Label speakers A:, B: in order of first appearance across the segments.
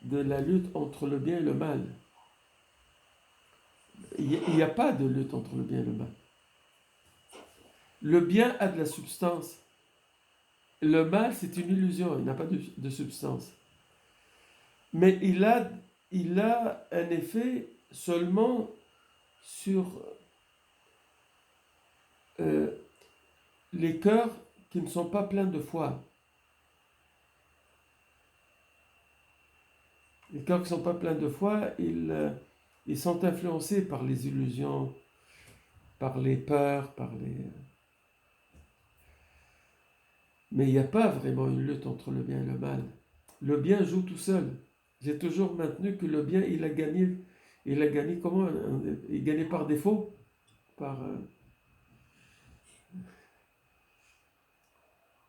A: de la lutte entre le bien et le mal. Il n'y a pas de lutte entre le bien et le mal. Le bien a de la substance. Le mal, c'est une illusion, il n'a pas de substance. Mais il a un effet seulement sur euh, les cœurs qui ne sont pas pleins de foi. Les cœurs qui ne sont pas pleins de foi, ils sont influencés par les illusions, par les peurs, Mais il n'y a pas vraiment une lutte entre le bien et le mal. Le bien joue tout seul. J'ai toujours maintenu que le bien, il a gagné. Il a gagné comment? Il gagnait par défaut. Par,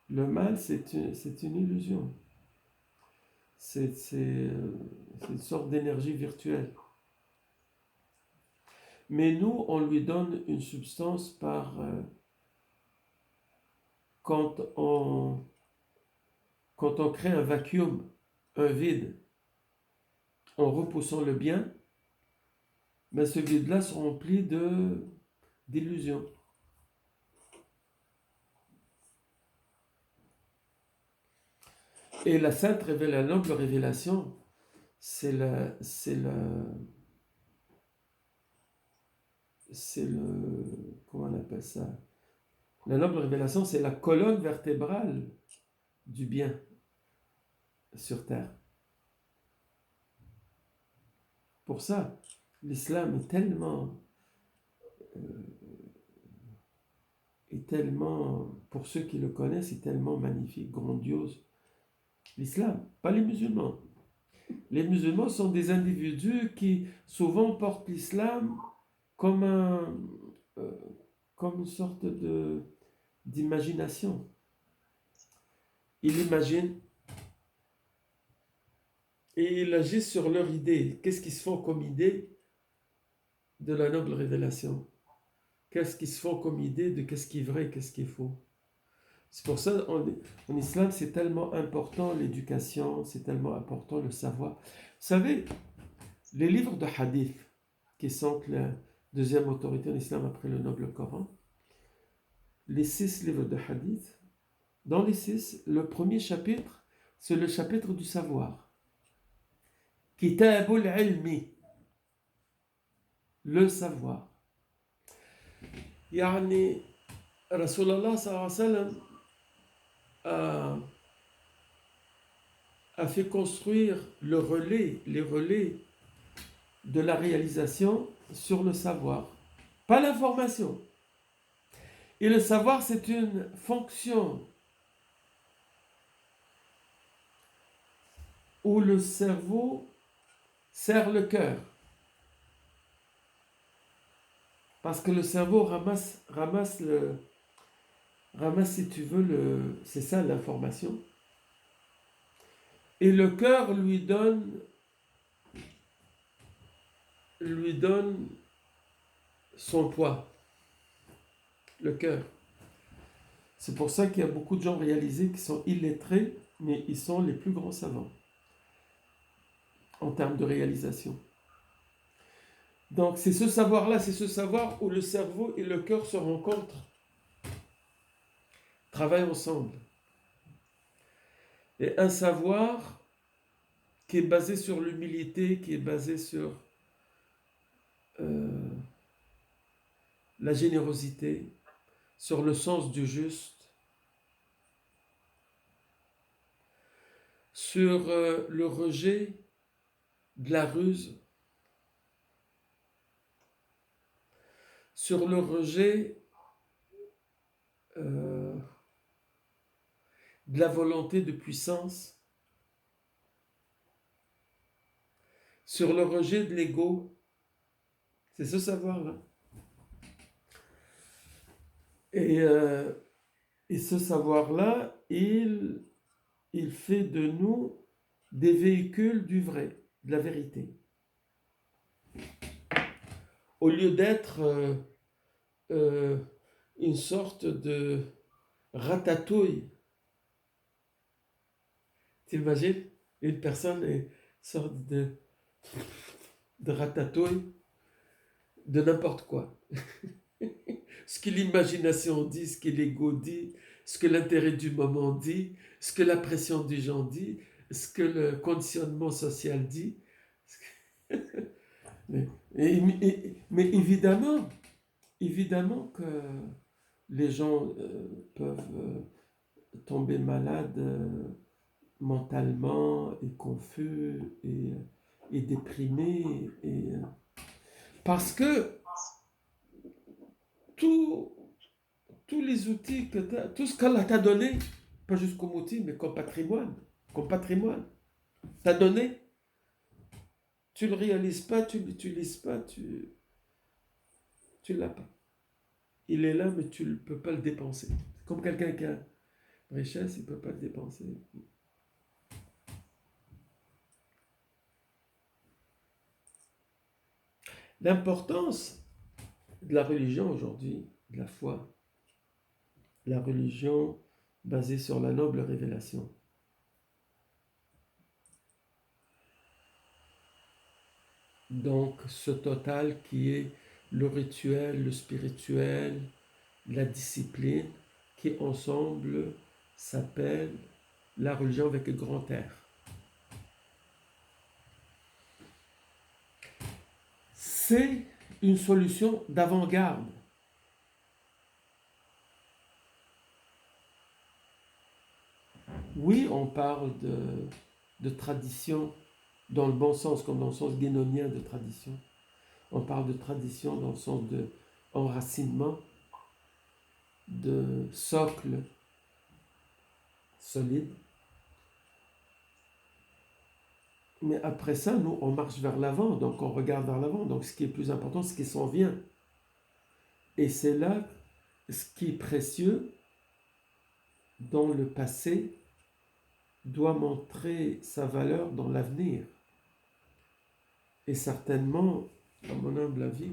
A: le mal, c'est une illusion. C'est une sorte d'énergie virtuelle. Mais nous, on lui donne une substance quand quand on crée un vacuum, un vide, en repoussant le bien, mais ce vide-là se remplit d'illusions. Et la sainte révèle la noble révélation, c'est comment on appelle ça? La noble révélation, c'est la colonne vertébrale du bien sur terre. Pour ça, l'islam est tellement, pour ceux qui le connaissent, est tellement magnifique, grandiose. L'islam, pas les musulmans. Les musulmans sont des individus qui souvent portent l'islam comme euh, comme une sorte d'imagination. Ils imaginent et ils agissent sur leur idée. Qu'est-ce qu'ils se font comme idée de la noble révélation? Qu'est-ce qu'ils se font comme idée de qu'est-ce qui est vrai et qu'est-ce qui est faux? C'est pour ça en islam, c'est tellement important l'éducation, c'est tellement important le savoir. Vous savez, les livres de hadith, qui sont la deuxième autorité en islam après le noble Coran, les 6 livres de hadith, dans les 6, le premier chapitre, c'est le chapitre du savoir. Kitabul ilmi, le savoir. Yani, Rasulallah sallallahu alayhi wa sallam a fait construire les relais de la réalisation sur le savoir, pas l'information. Et le savoir, c'est une fonction où le cerveau sert le cœur. Parce que le cerveau ramasse si tu veux, c'est ça l'information. Et le cœur lui donne son poids. Le cœur. C'est pour ça qu'il y a beaucoup de gens réalisés qui sont illettrés, mais ils sont les plus grands savants en termes de réalisation. Donc c'est ce savoir-là, c'est ce savoir où le cerveau et le cœur se rencontrent, travaillent ensemble. Et un savoir qui est basé sur l'humilité, qui est basé sur la générosité, sur le sens du juste, sur le rejet de la ruse, sur le rejet de la volonté de puissance, sur le rejet de l'ego. C'est ce savoir-là. Et ce savoir-là, il fait de nous des véhicules du vrai, de la vérité. Au lieu d'être une sorte de ratatouille. T'imagines? Une personne sorte de ratatouille, de n'importe quoi. Ce que l'imagination dit, ce que l'ego dit, ce que l'intérêt du moment dit, ce que la pression du gens dit, ce que le conditionnement social dit. Mais, mais évidemment que les gens peuvent tomber malades mentalement et confus et déprimés. Parce que tous les outils que tout ce qu'Allah t'a donné, pas juste comme outil, mais comme patrimoine, t'a donné, tu le réalises pas, tu l'utilises pas, tu l'as pas. Il est là, mais tu ne peux pas le dépenser. Comme quelqu'un qui a richesse, il ne peut pas le dépenser. L'importance de la religion aujourd'hui, de la foi, la religion basée sur la noble révélation. Donc ce total qui est le rituel, le spirituel, la discipline, qui ensemble s'appelle la religion avec un grand R. C'est une solution d'avant-garde. Oui, on parle de tradition dans le bon sens, comme dans le sens guénonien de tradition. On parle de tradition dans le sens de enracinement, de socle solide. Mais après ça, nous, on marche vers l'avant, donc on regarde vers l'avant. Donc ce qui est plus important, c'est ce qui s'en vient. Et c'est là ce qui est précieux dans le passé doit montrer sa valeur dans l'avenir. Et certainement, dans mon humble avis,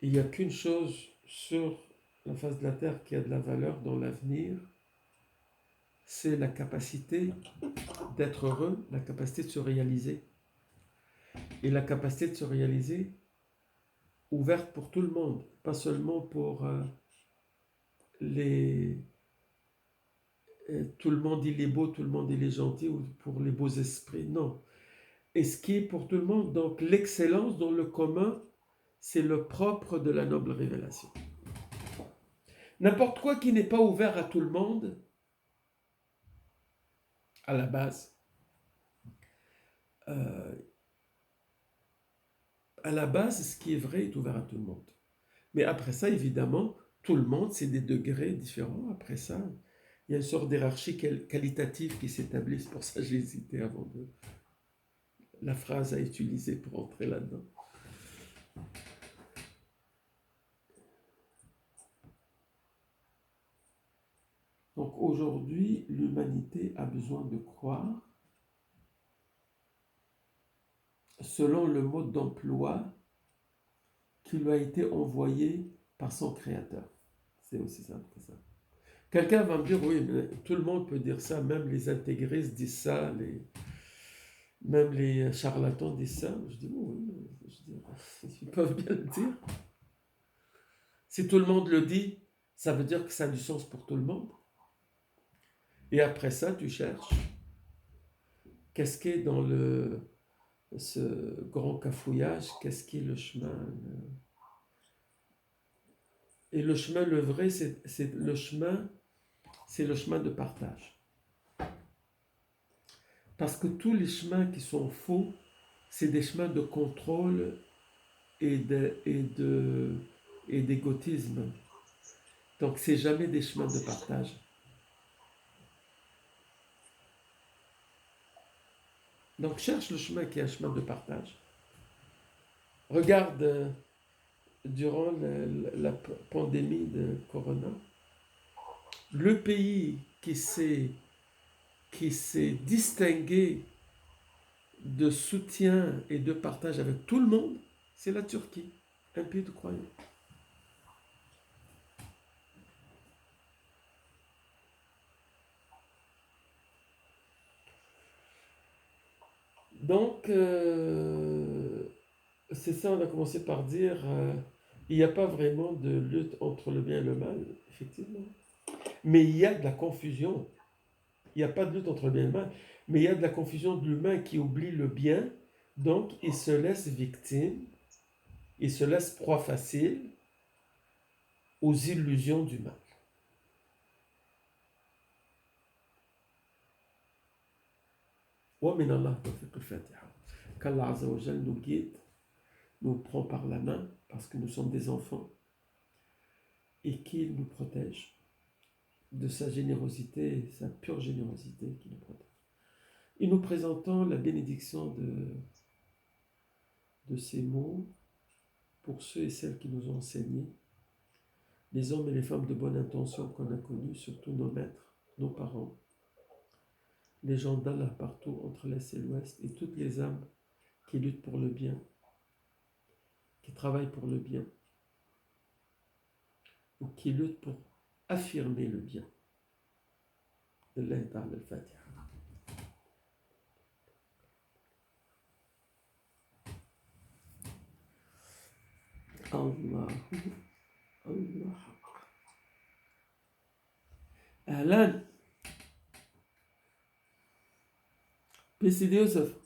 A: il n'y a qu'une chose sur la face de la Terre qui a de la valeur dans l'avenir, c'est la capacité d'être heureux, la capacité de se réaliser. Et la capacité de se réaliser ouverte pour tout le monde, pas seulement pour les... tout le monde il est beau, tout le monde il est gentil, ou pour les beaux esprits, non. Et ce qui est pour tout le monde, donc l'excellence dans le commun, c'est le propre de la noble révélation. N'importe quoi qui n'est pas ouvert à tout le monde, à la base, ce qui est vrai est ouvert à tout le monde. Mais après ça, évidemment, tout le monde, c'est des degrés différents. Après ça, il y a une sorte d'hierarchie qualitative qui s'établit. C'est pour ça que j'ai hésité avant de la phrase à utiliser pour entrer là-dedans. Donc aujourd'hui, l'humanité a besoin de croire selon le mode d'emploi qui lui a été envoyé par son créateur. C'est aussi simple que ça. Quelqu'un va me dire, oui, mais tout le monde peut dire ça, même les intégristes disent ça, même les charlatans disent ça. Je dis, oui, ils peuvent bien le dire. Si tout le monde le dit, ça veut dire que ça a du sens pour tout le monde. Et après ça, tu cherches. Qu'est-ce qui est dans ce grand cafouillage? Qu'est-ce qui est le chemin? Et le chemin, le vrai, c'est le chemin de partage. Parce que tous les chemins qui sont faux, c'est des chemins de contrôle et d'égotisme. Donc, c'est jamais des chemins de partage. Donc, cherche le chemin qui est un chemin de partage. Regarde, durant la pandémie de Corona, le pays qui s'est distingué de soutien et de partage avec tout le monde, c'est la Turquie, un pays de croyants. Donc, c'est ça, on a commencé par dire, il n'y a pas vraiment de lutte entre le bien et le mal, effectivement. Mais il y a de la confusion. Il n'y a pas de lutte entre le bien et le mal, mais il y a de la confusion de l'humain qui oublie le bien, donc il se laisse victime, il se laisse proie facile aux illusions du mal. ومن الله توفيق الفاتحة. Qu'Allah Azza wa Jal nous guide, nous prend par la main, parce que nous sommes des enfants, et qu'il nous protège de sa générosité, sa pure générosité qui nous protège. Et nous présentons la bénédiction de ces mots pour ceux et celles qui nous ont enseignés, les hommes et les femmes de bonne intention qu'on a connus, surtout nos maîtres, nos parents, les gens d'Allah partout entre l'Est et l'Ouest, et toutes les âmes qui luttent pour le bien, qui travaillent pour le bien, ou qui luttent pour affirmer le bien. Allah ta'ala al-Fatiha. Allah. Allah. Ahlan. PCD Yusuf.